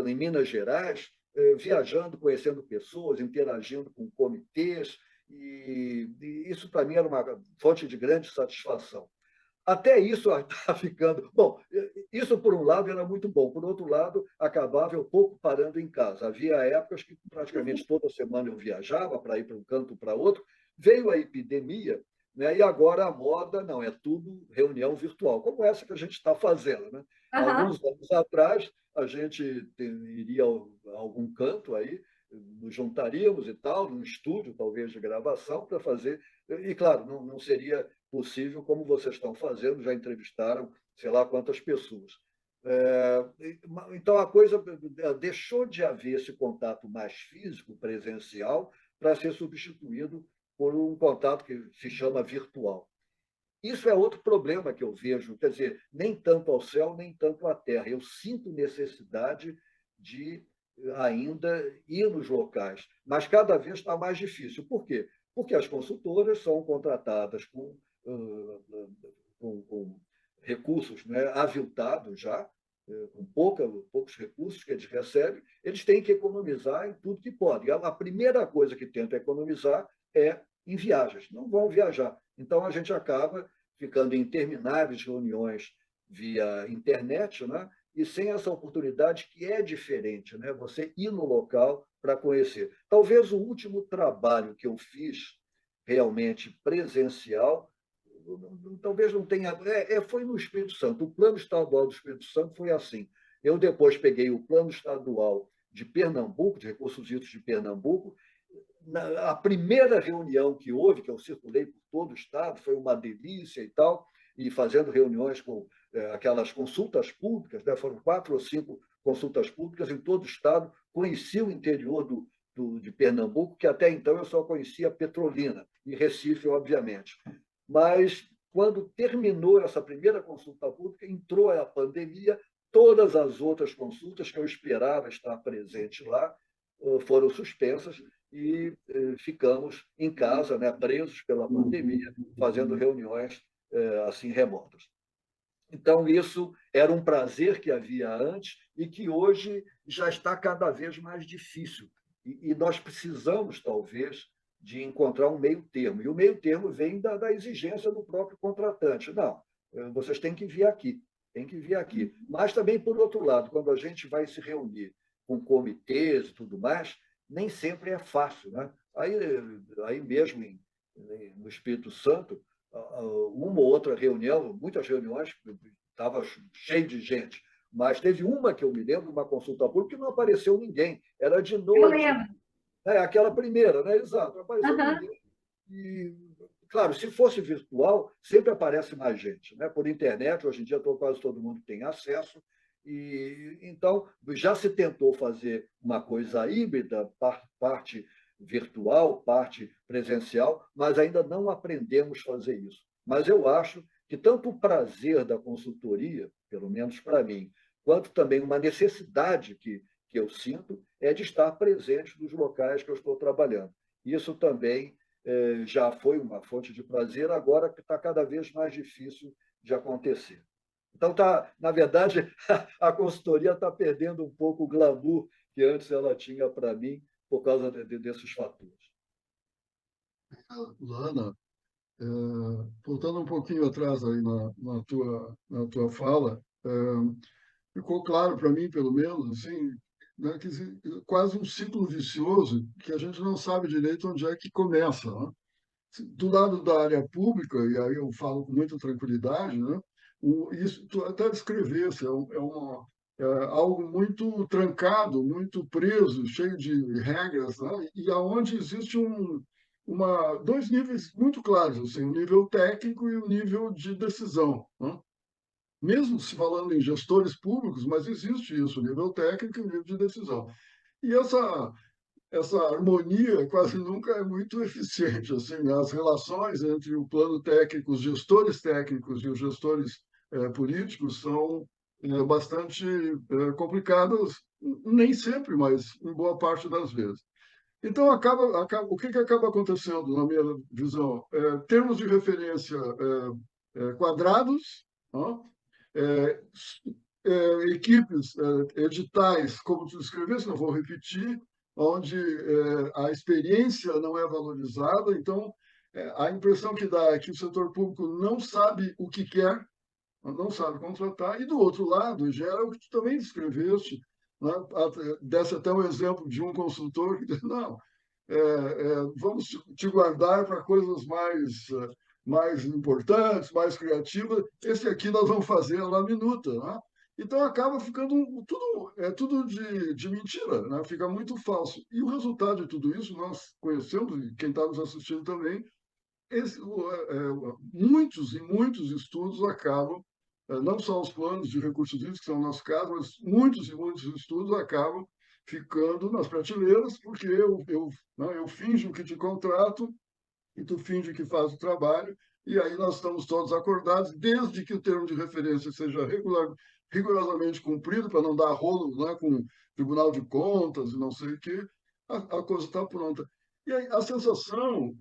S3: Em Minas Gerais, viajando, conhecendo pessoas, interagindo com comitês, e isso para mim era uma fonte de grande satisfação. Até isso está ficando. Bom, isso por um lado era muito bom, por outro lado, acabava eu pouco parando em casa. Havia épocas que praticamente toda semana eu viajava para ir para um canto ou para outro. Veio a epidemia, né, e agora a moda não, é tudo reunião virtual, como essa que a gente está fazendo. Né?
S1: Aham.
S3: Alguns anos atrás, a gente iria a algum canto aí, nos juntaríamos e tal, num estúdio, talvez, de gravação, para fazer. E, claro, não seria possível, como vocês estão fazendo, já entrevistaram sei lá quantas pessoas. Então, a coisa deixou de haver esse contato mais físico, presencial, para ser substituído por um contato que se chama virtual. Isso é outro problema que eu vejo, quer dizer, nem tanto ao céu, nem tanto à terra. Eu sinto necessidade de ainda ir nos locais, mas cada vez está mais difícil. Por quê? Porque as consultoras são contratadas com recursos, né, aviltados já, com poucos recursos que eles recebem, eles têm que economizar em tudo que podem. A primeira coisa que tentam economizar é em viagens, não vão viajar. Então, a gente acaba ficando em intermináveis reuniões via internet, né? E sem essa oportunidade que é diferente, né? Você ir no local para conhecer. Talvez o último trabalho que eu fiz realmente presencial, talvez não tenha. Foi no Espírito Santo. O plano estadual do Espírito Santo foi assim. Eu depois peguei o plano estadual de Pernambuco, de recursos hídricos de Pernambuco. A primeira reunião que houve, que eu circulei por todo o estado, foi uma delícia e tal, e fazendo reuniões com aquelas consultas públicas, né? Foram 4 ou 5 consultas públicas em todo o estado, conheci o interior de Pernambuco, que até então eu só conhecia Petrolina e Recife, obviamente. Mas, quando terminou essa primeira consulta pública, entrou a pandemia, todas as outras consultas que eu esperava estar presente lá foram suspensas e ficamos em casa, né, presos pela pandemia, fazendo reuniões assim remotas. Então, isso era um prazer que havia antes e que hoje já está cada vez mais difícil. E nós precisamos, talvez, de encontrar um meio termo. E o meio termo vem da exigência do próprio contratante. Não, vocês têm que vir aqui, têm que vir aqui. Mas também, por outro lado, quando a gente vai se reunir com comitês e tudo mais, nem sempre é fácil. Né? Aí mesmo no Espírito Santo, uma ou outra reunião, muitas reuniões, estava cheio de gente, mas teve uma que eu me lembro, uma consulta pública, que não apareceu ninguém, era de
S1: Eu
S3: noite,
S1: lembro.
S3: aquela primeira, né? Exato, não apareceu
S1: Aham.
S3: ninguém. E, claro, se fosse virtual, sempre aparece mais gente, né? Por internet, hoje em dia quase todo mundo tem acesso, e então já se tentou fazer uma coisa híbrida, parte virtual, parte presencial, mas ainda não aprendemos a fazer isso. Mas eu acho que tanto o prazer da consultoria, pelo menos para mim, quanto também uma necessidade que que eu sinto é de estar presente nos locais que eu estou trabalhando. Isso também já foi uma fonte de prazer, agora que está cada vez mais difícil de acontecer. Então, na verdade, a consultoria está perdendo um pouco o glamour que antes ela tinha para mim por causa desses fatores.
S2: Lana, voltando um pouquinho atrás aí na tua fala, ficou claro para mim, pelo menos, assim, né, que quase um ciclo vicioso que a gente não sabe direito onde é que começa, né? Do lado da área pública, e aí eu falo com muita tranquilidade, né? Isso tu até descrevesse, algo muito trancado, muito preso, cheio de regras, né? E aonde existe dois níveis muito claros, assim, o nível técnico e o nível de decisão, né? Mesmo se falando em gestores públicos, mas existe isso, o nível técnico e o nível de decisão. E essa harmonia quase nunca é muito eficiente. Assim, né? As relações entre o plano técnico, os gestores técnicos e os gestores políticos são bastante complicadas, nem sempre, mas em boa parte das vezes. Então, o que acaba acontecendo, na minha visão? Termos de referência quadrados, né? É, equipes, editais, como tu escreveste, não vou repetir, onde a experiência não é valorizada. Então, a impressão que dá é que o setor público não sabe o que quer, não sabe contratar, e do outro lado, gera o que tu também descreveste, né? Desse até um exemplo de um consultor que diz, não, vamos te guardar para coisas mais importantes, mais criativas. Esse aqui nós vamos fazer na minuta, né? Então acaba ficando tudo de mentira, né? Fica muito falso. E o resultado de tudo isso, nós conhecemos, e quem está nos assistindo também, muitos e muitos estudos acabam, não só os planos de recursos hídricos, que são o nosso caso, mas muitos e muitos estudos acabam ficando nas prateleiras, porque eu finjo que te contrato e tu finge que faz o trabalho, e aí nós estamos todos acordados, desde que o termo de referência seja rigorosamente cumprido, para não dar rolo, né, com o Tribunal de Contas e não sei o quê, a coisa está pronta. E aí, a sensação,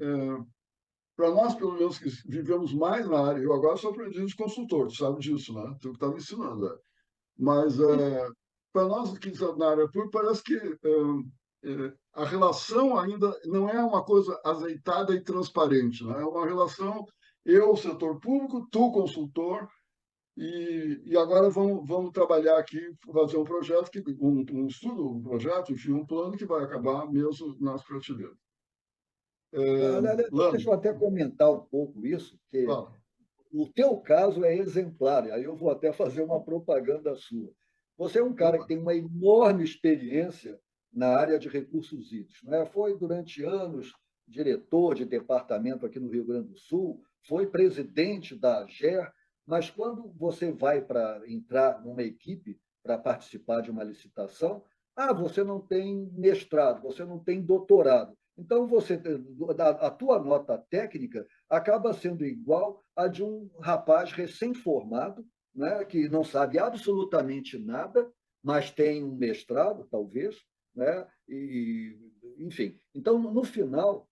S2: para nós, pelo menos, que vivemos mais na área, eu agora sou aprendiz de consultor, tu sabe disso, né? Tu que está me ensinando. Mas, para nós que estamos na área pública, parece que a relação ainda não é uma coisa azeitada e transparente, né? É uma relação, eu, setor público, tu, consultor, e agora vamos trabalhar aqui, fazer um projeto, um estudo, um projeto, enfim, um plano que vai acabar mesmo nas prateleiras.
S3: Aliás,
S2: Lano,
S3: deixa eu até comentar um pouco isso, que
S2: fala.
S3: o teu caso é exemplar, aí eu vou até fazer uma propaganda sua. Você é um cara que
S2: Opa.
S3: tem uma enorme experiência na área de recursos hídricos, né? Foi durante anos diretor de departamento aqui no Rio Grande do Sul, foi presidente da AGER, mas quando você vai para entrar numa equipe para participar de uma licitação, você não tem mestrado, você não tem doutorado. Então, a tua nota técnica acaba sendo igual a de um rapaz recém-formado, né, que não sabe absolutamente nada, mas tem um mestrado, talvez, né? Enfim. Então, no final,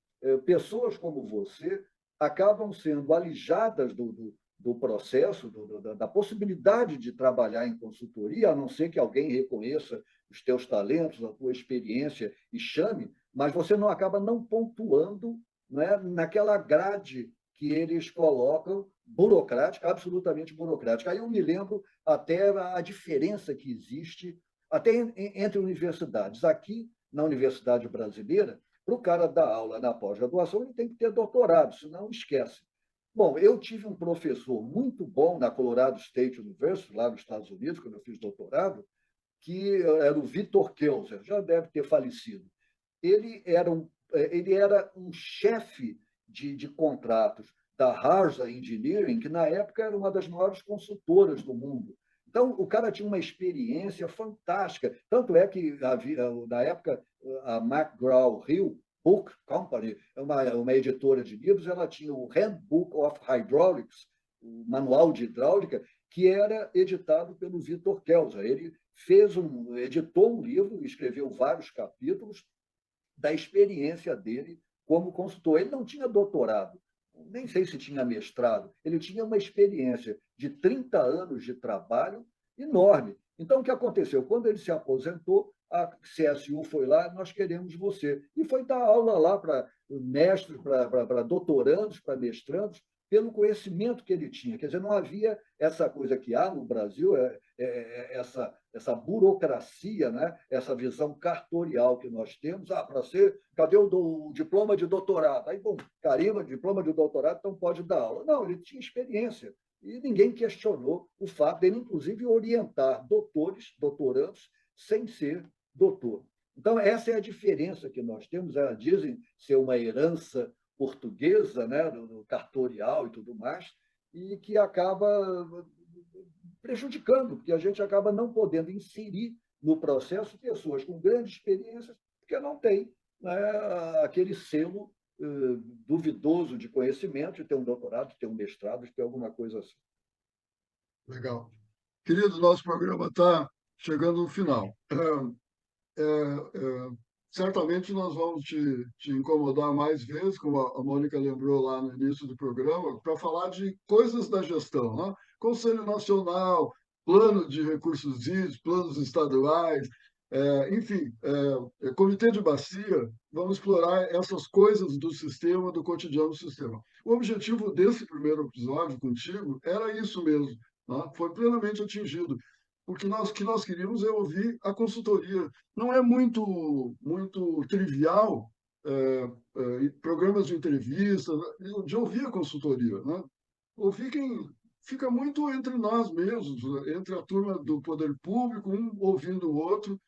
S3: pessoas como você acabam sendo alijadas do processo, da possibilidade de trabalhar em consultoria, a não ser que alguém reconheça os teus talentos, a tua experiência e chame, mas você não acaba não pontuando, né, naquela grade que eles colocam, burocrática, absolutamente burocrática. Aí eu me lembro até a diferença que existe até entre universidades. Aqui, na Universidade Brasileira, para o cara dar aula na pós-graduação, ele tem que ter doutorado, senão esquece. Bom, eu tive um professor muito bom na Colorado State University, lá nos Estados Unidos, quando eu fiz doutorado, que era o Vitor Kelser, já deve ter falecido. Ele era um chefe de contratos da Harza Engineering, que na época era uma das maiores consultoras do mundo. Então, o cara tinha uma experiência fantástica. Tanto é que, na época, a McGraw-Hill Book Company, uma editora de livros, ela tinha o Handbook of Hydraulics, o Manual de Hidráulica, que era editado pelo Vitor Kelsa. Ele editou um livro, escreveu vários capítulos da experiência dele como consultor. Ele não tinha doutorado, nem sei se tinha mestrado, ele tinha uma experiência de 30 anos de trabalho enorme. Então, o que aconteceu? Quando ele se aposentou, a CSU foi lá, nós queremos você. E foi dar aula lá para mestres, para doutorandos, para mestrandos, pelo conhecimento que ele tinha. Quer dizer, não havia essa coisa que há no Brasil, essa burocracia, né? Essa visão cartorial que nós temos. Para ser, cadê o diploma de doutorado? Aí, bom, carimba, diploma de doutorado, então pode dar aula. Não, ele tinha experiência. E ninguém questionou o fato dele, inclusive, orientar doutorandos, sem ser doutor. Então, essa é a diferença que nós temos. Elas dizem ser uma herança portuguesa, né, do cartorial e tudo mais, e que acaba prejudicando, porque a gente acaba não podendo inserir no processo pessoas com grandes experiências, porque não tem, né, aquele selo duvidoso de conhecimento, de ter um doutorado, de ter um mestrado, de ter alguma coisa assim.
S2: Legal. Querido, nosso programa está chegando no final. Certamente nós vamos te incomodar mais vezes, como a Mônica lembrou lá no início do programa, para falar de coisas da gestão, né? Conselho Nacional, plano de recursos hídricos, planos estaduais, enfim, comitê de bacia, vamos explorar essas coisas do sistema, do cotidiano do sistema. O objetivo desse primeiro episódio contigo era isso mesmo, né? Foi plenamente atingido, porque o que nós queríamos é ouvir a consultoria. Não é muito trivial programas de entrevista, de ouvir a consultoria, né? Ouvir quem fica muito entre nós mesmos, entre a turma do poder público, um ouvindo o outro,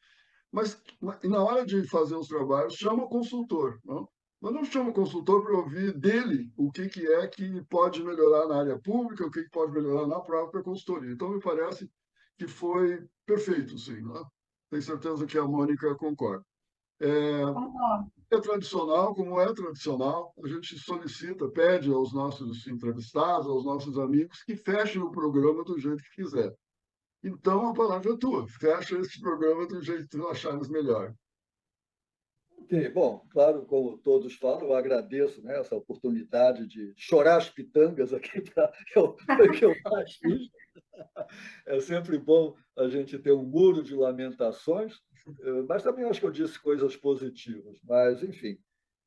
S2: mas na hora de fazer os trabalhos, chama o consultor, não? Mas não chama o consultor para ouvir dele o que é que pode melhorar na área pública, o que pode melhorar na própria consultoria. Então, me parece que foi perfeito, sim, né? Tenho certeza que a Mônica concorda.
S1: Concordo.
S2: É tradicional, como é tradicional, a gente solicita, pede aos nossos entrevistados, aos nossos amigos, que fechem o programa do jeito que quiser. Então, a palavra é tua. Fecha esse programa do jeito que tu achares melhor.
S3: Ok, bom, claro, como todos falam, eu agradeço, né, essa oportunidade de chorar as pitangas aqui, que eu mais fiz. É sempre bom a gente ter um muro de lamentações, mas também acho que eu disse coisas positivas. Mas, enfim.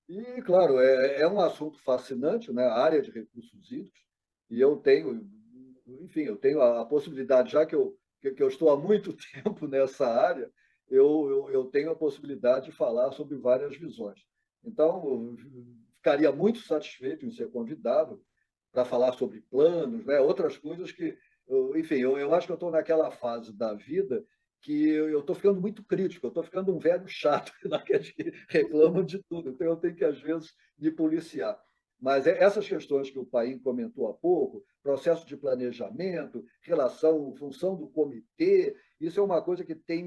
S3: E, claro, é um assunto fascinante, né, a área de recursos hídricos, e eu tenho, enfim, eu tenho a possibilidade, já que eu estou há muito tempo nessa área, eu tenho a possibilidade de falar sobre várias visões. Então, eu ficaria muito satisfeito em ser convidado para falar sobre planos, né? Outras coisas que, enfim, eu acho que eu estou naquela fase da vida que eu estou ficando muito crítico, eu estou ficando um velho chato, daqueles que reclamam de tudo, então eu tenho que, às vezes, me policiar. Mas essas questões que o Paim comentou há pouco, processo de planejamento, relação, função do comitê, isso é uma coisa que tem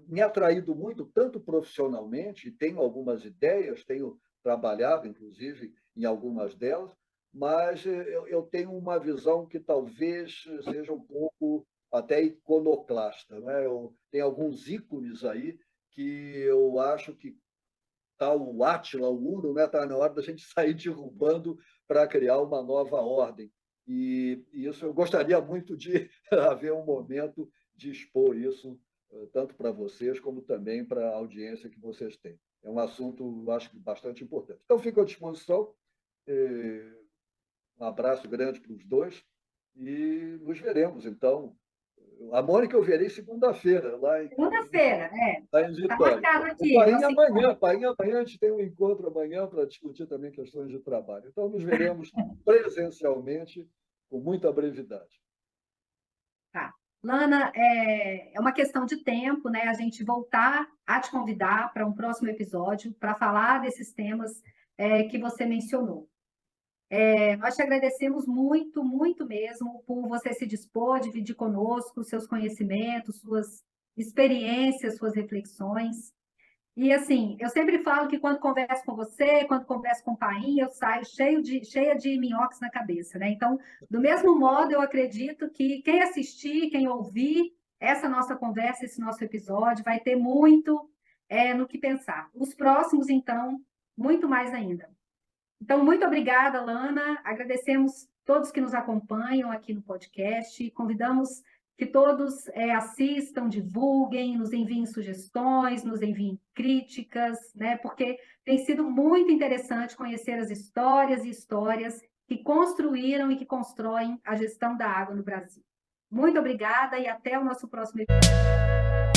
S3: me atraído muito, tanto profissionalmente, e tenho algumas ideias, tenho trabalhado, inclusive, em algumas delas, mas eu tenho uma visão que talvez seja um pouco até iconoclasta. Né? Tem alguns ícones aí que eu acho que está o Átila, o Uno, né? Está na hora da gente sair derrubando para criar uma nova ordem. E isso eu gostaria muito de haver um momento de expor isso, tanto para vocês como também para a audiência que vocês têm. É um assunto, acho, bastante importante. Então, fico à disposição. Um abraço grande para os dois e nos veremos, então. A Mônica eu verei segunda-feira,
S1: Segunda-feira,
S3: lá em
S1: está
S3: Vitória.
S1: marcado
S3: O
S1: aqui,
S3: Painho
S1: nosso
S3: amanhã,
S1: encontro.
S3: Painho amanhã, a gente tem um encontro amanhã para discutir também questões de trabalho. Então, nos veremos presencialmente com muita brevidade.
S1: Tá. Lana, é uma questão de tempo, né? A gente voltar a te convidar para um próximo episódio para falar desses temas que você mencionou. Nós te agradecemos muito, muito mesmo por você se dispor a dividir conosco seus conhecimentos, suas experiências, suas reflexões. E assim, eu sempre falo que quando converso com você, quando converso com o Paim, eu saio cheia de minhocas na cabeça, né? Então, do mesmo modo, eu acredito que quem assistir, quem ouvir essa nossa conversa, esse nosso episódio, vai ter muito no que pensar. Os próximos, então, muito mais ainda. Então, muito obrigada, Lana. Agradecemos todos que nos acompanham aqui no podcast. Convidamos que todos assistam, divulguem, nos enviem sugestões, nos enviem críticas, né? Porque tem sido muito interessante conhecer as histórias e histórias que construíram e que constroem a gestão da água no Brasil. Muito obrigada e até o nosso próximo episódio.